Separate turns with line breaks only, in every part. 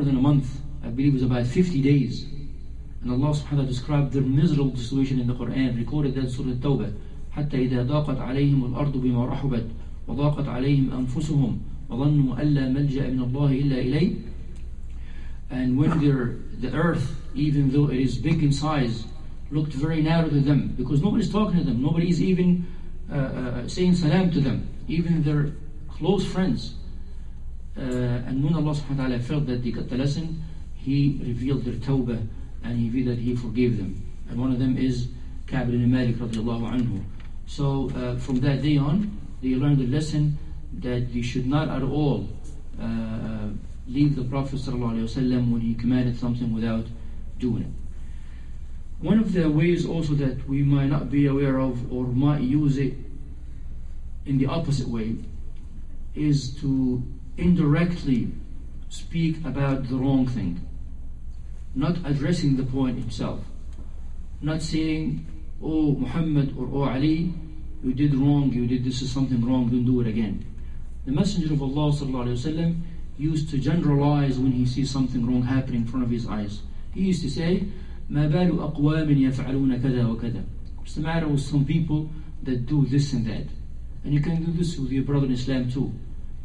than a month. I believe it was about 50 days. And Allah subhanahu wa ta'ala described their miserable situation in the Quran, recorded that in Surah At-Tawbah. حتى إذا ضاقت عليهم الأرض بما رحبت وضاقت عليهم أنفسهم وظنوا أن لا ملجأ من الله إلا إليه. And when the earth, even though it is big in size, looked very narrow to them, because nobody's talking to them, nobody's even saying salam to them, even their close friends. And when Allah subhanahu wa ta'ala felt that they got the lesson, He revealed their tawbah, and He revealed that He forgave them. And one of them is Ka'b ibn Malik radiallahu anhu. So from that day on, they learned the lesson that they should not at all leave the Prophet ﷺ when he commanded something without doing it. One of the ways also that we might not be aware of or might use it in the opposite way is to indirectly speak about the wrong thing, not addressing the point itself, not saying, "Oh Muhammad," or "Oh Ali, you did wrong, you did this is something wrong, don't do it again." The Messenger of Allah ﷺ used to generalize when he sees something wrong happening in front of his eyes. He used to say, "ما بال أقوام يفعلون كذا وكذا." What's the matter with some people that do this and that? And you can do this with your brother in Islam too.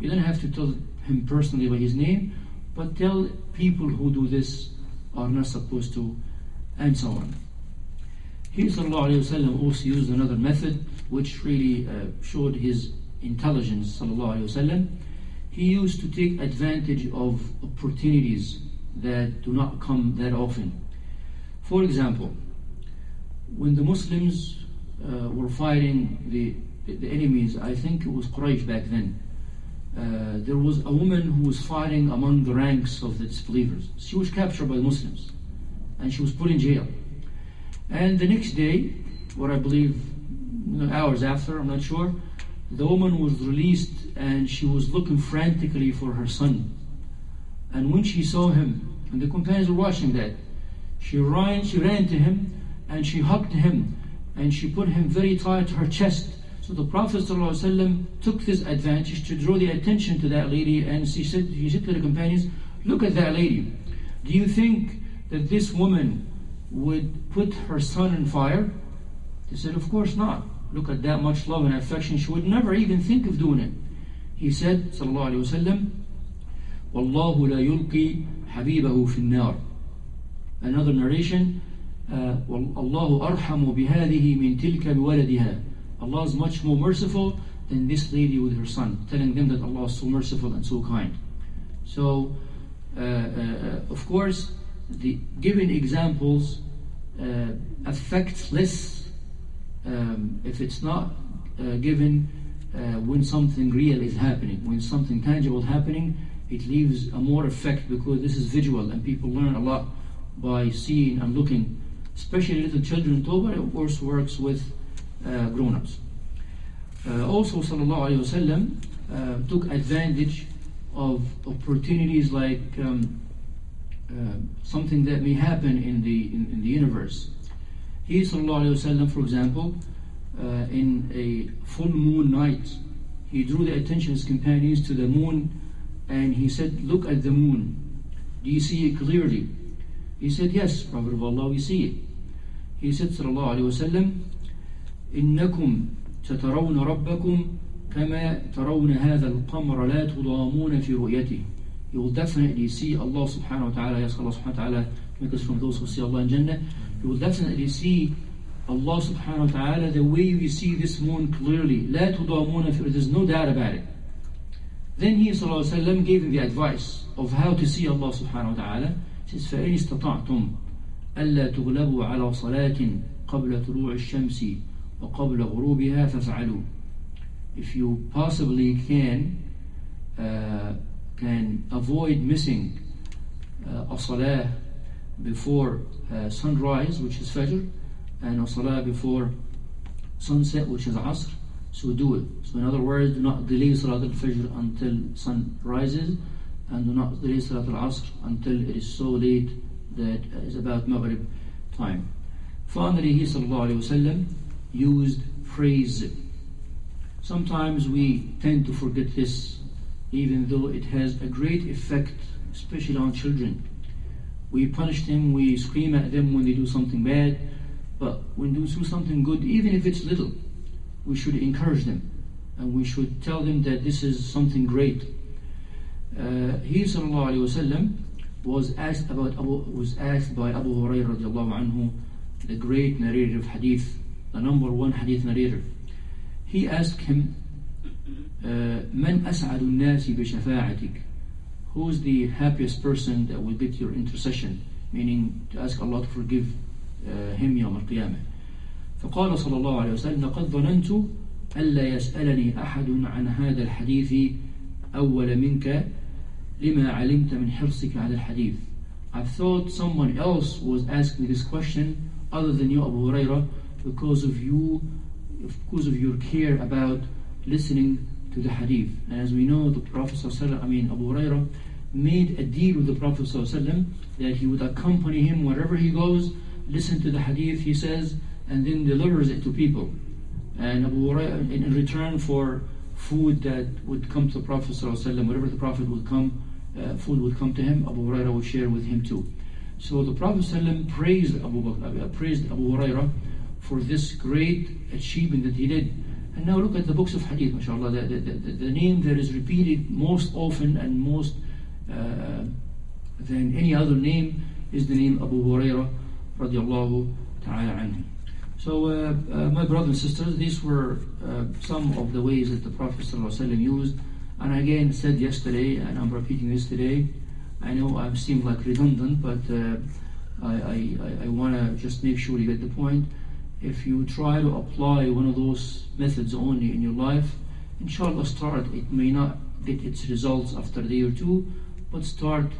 You don't have to tell him personally by his name, but tell people who do this are not supposed to, and so on. He ﷺ also used another method which really showed his intelligence ﷺ. He used to take advantage of opportunities that do not come that often. For example, when the Muslims were fighting the enemies, I think it was Quraysh back then, there was a woman who was fighting among the ranks of the disbelievers. She was captured by the Muslims and she was put in jail. And the next day, or I believe hours after, I'm not sure, the woman was released and she was looking frantically for her son. And when she saw him, and the companions were watching that, she ran to him and she hugged him and she put him very tight to her chest. So the Prophet ﷺ took this advantage to draw the attention to that lady, and he said to the companions, "Look at that lady. Do you think that this woman would put her son in fire?" They said, "Of course not. Look at that much love and affection. She would never even think of doing it." He said, sallallahu alayhi wa sallam, "Wallahu la yulqi habibahu fi an-nar." Another narration, "Allahu arhamu bihadihi min tilka biwaladiha." Allah is much more merciful than this lady with her son, telling them that Allah is so merciful and so kind. So, of course, the given examples affect less if it's not given when something real is happening. When something tangible is happening, it leaves a more effect because this is visual and people learn a lot by seeing and looking. Especially little children, Tawbah of course works with grown-ups. Also sallallahu alayhi wa sallam took advantage of opportunities like something that may happen in the universe. He sallallahu alayhi wa sallam, for example, in a full moon night, he drew the attention of his companions to the moon and he said, "Look at the moon. Do you see it clearly?" He said, "Yes, Prophet of Allah, we see it." He said sallallahu alayhi wa sallam, إنكم تترون ربكم كما ترون هذا القمر لا تضامون في رؤيته. You will definitely see Allah subhanahu wa ta'ala. Yes, Allah subhanahu wa ta'ala make us from those who see Allah in Jannah. You will definitely see Allah subhanahu wa ta'ala the way we see this moon clearly. لا تضامون في رؤيته. There's no doubt about it. Then he sallallahu alayhi wa sallam gave him the advice of how to see Allah subhanahu wa ta'ala. He says فإن استطعتم ألا تغلبوا على صلاة قبل طلوع الشمس وقبل غروبها فافعلوا. If you possibly can avoid missing a salah before sunrise, which is Fajr, and a salah before sunset, which is Asr, so do it. So in other words, do not delay Salat al-Fajr until sun rises, and do not delay Salat al-Asr until it is so late that it's about Maghrib time. Finally, he sallallahu alayhi wa sallam used praise. Sometimes we tend to forget this, even though it has a great effect especially on children. We punish them, we scream at them when they do something bad, but when they do something good, even if it's little, we should encourage them, and we should tell them that this is something great. He sallallahu alaihi wasallam was asked by Abu Hurairah radiallahu anhu, the great narrator of hadith, the number one hadith narrator. He asked him, "Man as'adu an-nasi bi shafa'atik?" Who's the happiest person that will get your intercession? Meaning to ask Allah to forgive him يوم القيامة. فقال صلى الله عليه وسلم: لقد ظننت ألا يسألني أحد عن هذا الحديث أول منك لما علمت من حرصك على الحديث. I thought someone else was asking me this question other than you, Abu Hurairah, because of your care about listening to the hadith. And as we know, the Prophet Abu Hurairah made a deal with the Prophet ﷺ that he would accompany him wherever he goes, listen to the hadith, he says, and then delivers it to people. And Abu Hurairah, in return for food that would come to the Prophet ﷺ, wherever the Prophet would come, food would come to him, Abu Hurairah would share with him too. So the Prophet ﷺ praised Abu Hurairah for this great achievement that he did. And now look at the books of hadith, mashallah, the name that is repeated most often and most than any other name is the name Abu Hurairah radiallahu ta'ala anhu. So my brothers and sisters, these were some of the ways that the Prophet ﷺ used. And I again said yesterday, and I'm repeating this today, I know I seem like redundant, but I want to just make sure you get the point. If you try to apply one of those methods only in your life, inshallah start. It may not get its results after a day or two, but start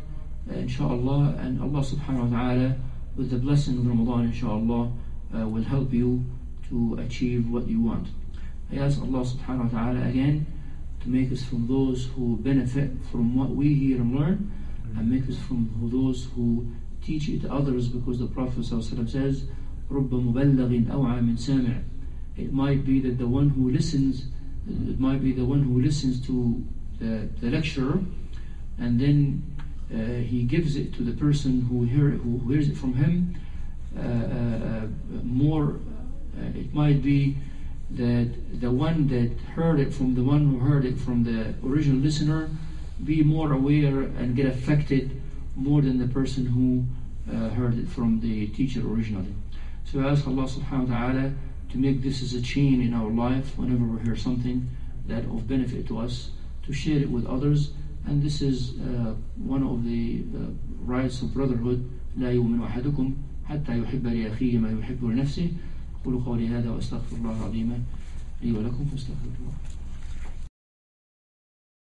inshallah, and Allah subhanahu wa ta'ala with the blessing of Ramadan inshallah will help you to achieve what you want. I ask Allah subhanahu wa ta'ala again to make us from those who benefit from what we hear and learn, and make us from those who teach it to others, because the Prophet ﷺ says, رُبَّ مُبَلَّغٍ أَوْعَى مِنْ سَامِعٍ. It might be that the one who listens to the lecturer, and then he gives it to the person who hears it from him more. It might be that the one that heard it from the one who heard it from the original listener be more aware and get affected more than the person who heard it from the teacher originally. So I ask Allah subhanahu wa ta'ala to make this as a chain in our life. Whenever we hear something that of benefit to us, to share it with others. And this is one of the rights of brotherhood. لا يؤمن أحدكم حتى يحب لأخيه ما يحب لنفسه. أقول قولي هذا وأستغفر الله العظيم لي ولكم فاستغفروه.